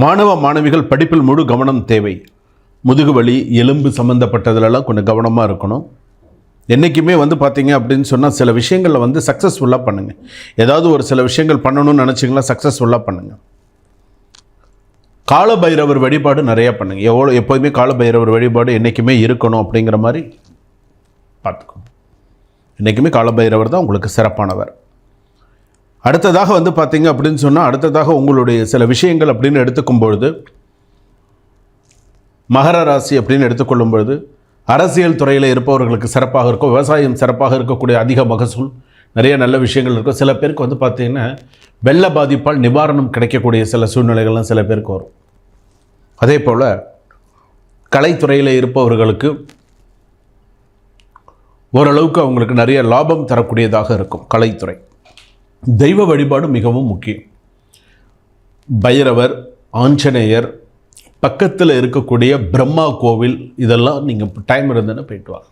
மாணவ மாணவிகள் படிப்பில் முழு கவனம் தேவை. முதுகுவலி எலும்பு சம்மந்தப்பட்டதுலலாம் கொஞ்சம் கவனமாக இருக்கணும். என்றைக்குமே பார்த்தீங்க அப்படின்னு சொன்னால் சில விஷயங்களில் சக்ஸஸ்ஃபுல்லாக பண்ணுங்கள். ஏதாவது ஒரு சில விஷயங்கள் பண்ணணும்னு நினச்சிங்களா, சக்ஸஸ்ஃபுல்லாக பண்ணுங்கள். காலபைரவர் வழிபாடு நிறையா பண்ணுங்கள். எப்போதுமே காலபைரவர் வழிபாடு என்றைக்குமே இருக்கணும் அப்படிங்கிற மாதிரி பார்த்துக்கோங்க. என்றைக்குமே காலபைரவர் தான் உங்களுக்கு சிறப்பானவர். அடுத்ததாக பார்த்தீங்க அப்படின்னு சொன்னால், அடுத்ததாக உங்களுடைய சில விஷயங்கள் அப்படின்னு எடுத்துக்கும் பொழுது, மகர ராசி அப்படின்னு எடுத்துக்கொள்ளும் பொழுது அரசியல் துறையில் இருப்பவர்களுக்கு சிறப்பாக இருக்கும். விவசாயம் சிறப்பாக இருக்கக்கூடிய அதிக மகசூல், நிறைய நல்ல விஷயங்கள் இருக்கும். சில பேருக்கு பார்த்திங்கன்னா வெள்ள பாதிப்பால் நிவாரணம் கிடைக்கக்கூடிய சில சூழ்நிலைகள்லாம் சில பேருக்கு வரும். அதே போல் கலைத்துறையில் இருப்பவர்களுக்கு ஓரளவுக்கு அவங்களுக்கு நிறைய லாபம் தரக்கூடியதாக இருக்கும் கலைத்துறை. தெய்வ வழிபாடு மிகவும் முக்கியம். பைரவர், ஆஞ்சநேயர், பக்கத்தில் இருக்கக்கூடிய பிரம்மா கோவில், இதெல்லாம் நீங்கள் டைம் இருந்ததுன்னு போயிட்டு வாங்க.